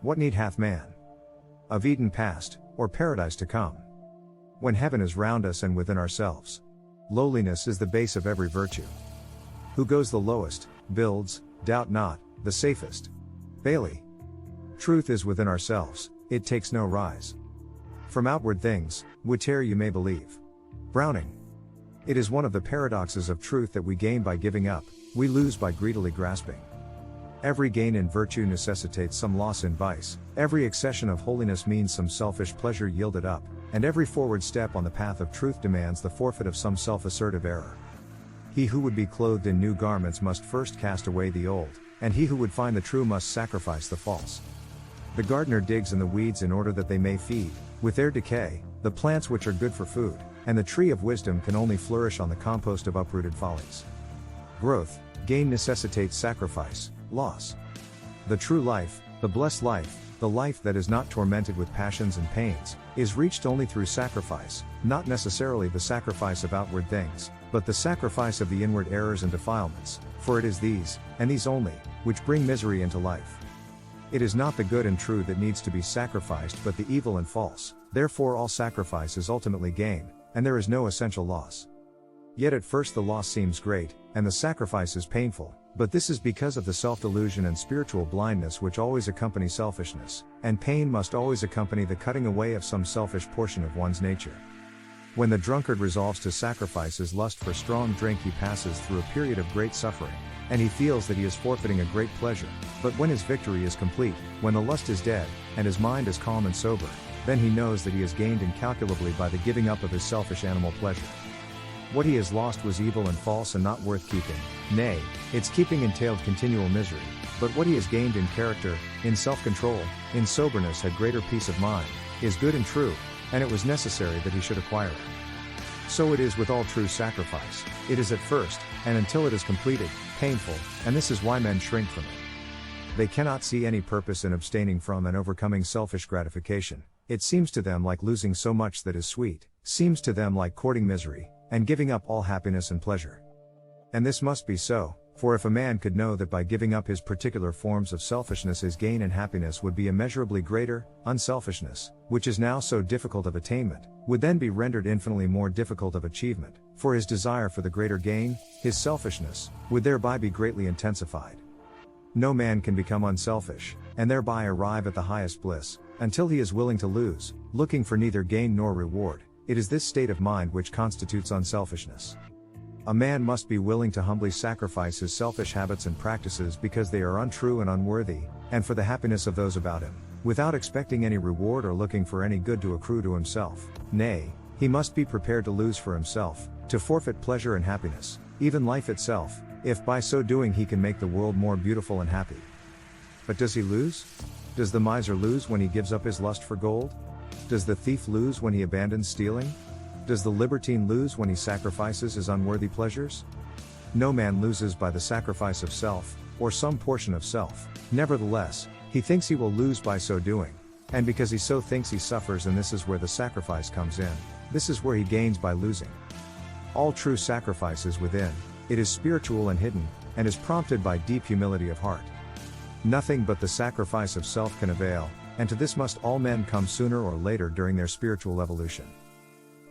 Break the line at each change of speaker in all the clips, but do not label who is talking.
What need hath man? Of Eden past, or paradise to come? When heaven is round us and within ourselves. Lowliness is the base of every virtue. Who goes the lowest, builds, doubt not, the safest. Bailey. Truth is within ourselves, it takes no rise. From outward things, whate'er you may believe. Browning. It is one of the paradoxes of truth that we gain by giving up, we lose by greedily grasping. Every gain in virtue necessitates some loss in vice, every accession of holiness means some selfish pleasure yielded up, and every forward step on the path of truth demands the forfeit of some self-assertive error. He who would be clothed in new garments must first cast away the old, and he who would find the true must sacrifice the false. The gardener digs in the weeds in order that they may feed, with their decay, the plants which are good for food, and the tree of wisdom can only flourish on the compost of uprooted follies. Growth, gain necessitates sacrifice, loss. The true life, the blessed life, the life that is not tormented with passions and pains, is reached only through sacrifice, not necessarily the sacrifice of outward things, but the sacrifice of the inward errors and defilements, for it is these, and these only, which bring misery into life. It is not the good and true that needs to be sacrificed but the evil and false, therefore all sacrifice is ultimately gain, and there is no essential loss. Yet at first the loss seems great, and the sacrifice is painful, but this is because of the self-delusion and spiritual blindness which always accompany selfishness, and pain must always accompany the cutting away of some selfish portion of one's nature. When the drunkard resolves to sacrifice his lust for strong drink, he passes through a period of great suffering, and he feels that he is forfeiting a great pleasure, but when his victory is complete, when the lust is dead, and his mind is calm and sober, then he knows that he has gained incalculably by the giving up of his selfish animal pleasure. What he has lost was evil and false and not worth keeping, nay, its keeping entailed continual misery, but what he has gained in character, in self-control, in soberness had greater peace of mind, is good and true, and it was necessary that he should acquire it. So it is with all true sacrifice, it is at first, and until it is completed, painful, and this is why men shrink from it. They cannot see any purpose in abstaining from and overcoming selfish gratification, it seems to them like losing so much that is sweet, seems to them like courting misery, and giving up all happiness and pleasure. And this must be so, for if a man could know that by giving up his particular forms of selfishness his gain and happiness would be immeasurably greater, unselfishness, which is now so difficult of attainment, would then be rendered infinitely more difficult of achievement, for his desire for the greater gain, his selfishness, would thereby be greatly intensified. No man can become unselfish, and thereby arrive at the highest bliss, until he is willing to lose, looking for neither gain nor reward. It is this state of mind which constitutes unselfishness. A man must be willing to humbly sacrifice his selfish habits and practices because they are untrue and unworthy, and for the happiness of those about him, without expecting any reward or looking for any good to accrue to himself. Nay, he must be prepared to lose for himself, to forfeit pleasure and happiness, even life itself, if by so doing he can make the world more beautiful and happy. But does he lose? Does the miser lose when he gives up his lust for gold? Does the thief lose when he abandons stealing? Does the libertine lose when he sacrifices his unworthy pleasures? No man loses by the sacrifice of self, or some portion of self. Nevertheless, he thinks he will lose by so doing. And because he so thinks he suffers, and this is where the sacrifice comes in. This is where he gains by losing. All true sacrifice is within, it is spiritual and hidden, and is prompted by deep humility of heart. Nothing but the sacrifice of self can avail, and to this must all men come sooner or later during their spiritual evolution.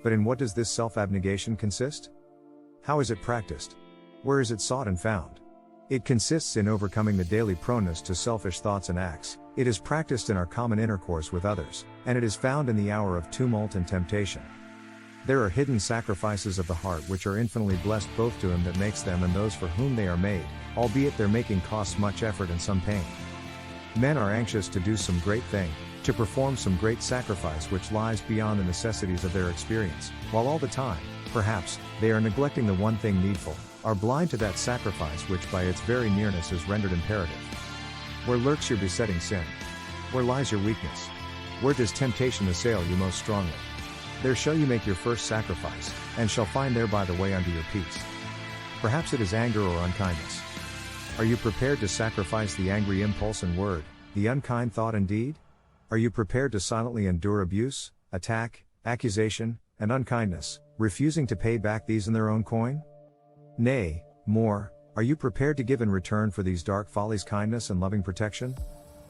But in what does this self-abnegation consist? How is it practiced? Where is it sought and found? It consists in overcoming the daily proneness to selfish thoughts and acts. It is practiced in our common intercourse with others, and it is found in the hour of tumult and temptation. There are hidden sacrifices of the heart which are infinitely blessed both to him that makes them and those for whom they are made, albeit their making costs much effort and some pain. Men are anxious to do some great thing, to perform some great sacrifice which lies beyond the necessities of their experience, while all the time, perhaps, they are neglecting the one thing needful, are blind to that sacrifice which by its very nearness is rendered imperative. Where lurks your besetting sin? Where lies your weakness? Where does temptation assail you most strongly? There shall you make your first sacrifice, and shall find thereby the way unto your peace. Perhaps it is anger or unkindness. Are you prepared to sacrifice the angry impulse and word, the unkind thought and deed? Are you prepared to silently endure abuse, attack, accusation, and unkindness, refusing to pay back these in their own coin? Nay, more, are you prepared to give in return for these dark follies kindness and loving protection?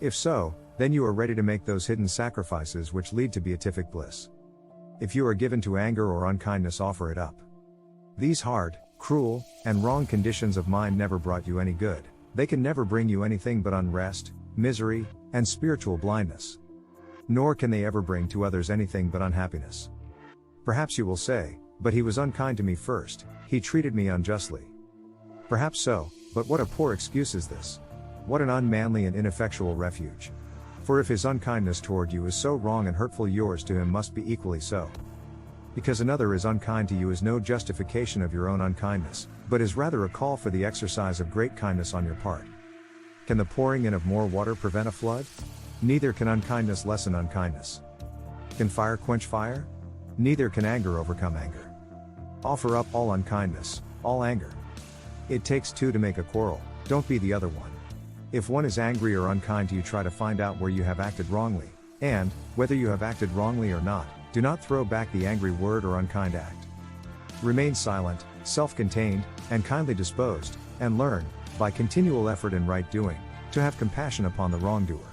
If so, then you are ready to make those hidden sacrifices which lead to beatific bliss. If you are given to anger or unkindness, offer it up. These hard, cruel, and wrong conditions of mind never brought you any good. They can never bring you anything but unrest, misery, and spiritual blindness. Nor can they ever bring to others anything but unhappiness. Perhaps you will say, but he was unkind to me first, he treated me unjustly. Perhaps so, but what a poor excuse is this? What an unmanly and ineffectual refuge. For if his unkindness toward you is so wrong and hurtful, yours to him must be equally so. Because another is unkind to you is no justification of your own unkindness, but is rather a call for the exercise of great kindness on your part. Can the pouring in of more water prevent a flood? Neither can unkindness lessen unkindness. Can fire quench fire? Neither can anger overcome anger. Offer up all unkindness, all anger. It takes two to make a quarrel, don't be the other one. If one is angry or unkind to you, try to find out where you have acted wrongly, and, whether you have acted wrongly or not, do not throw back the angry word or unkind act. Remain silent, self-contained, and kindly disposed, and learn, by continual effort in right doing, to have compassion upon the wrongdoer.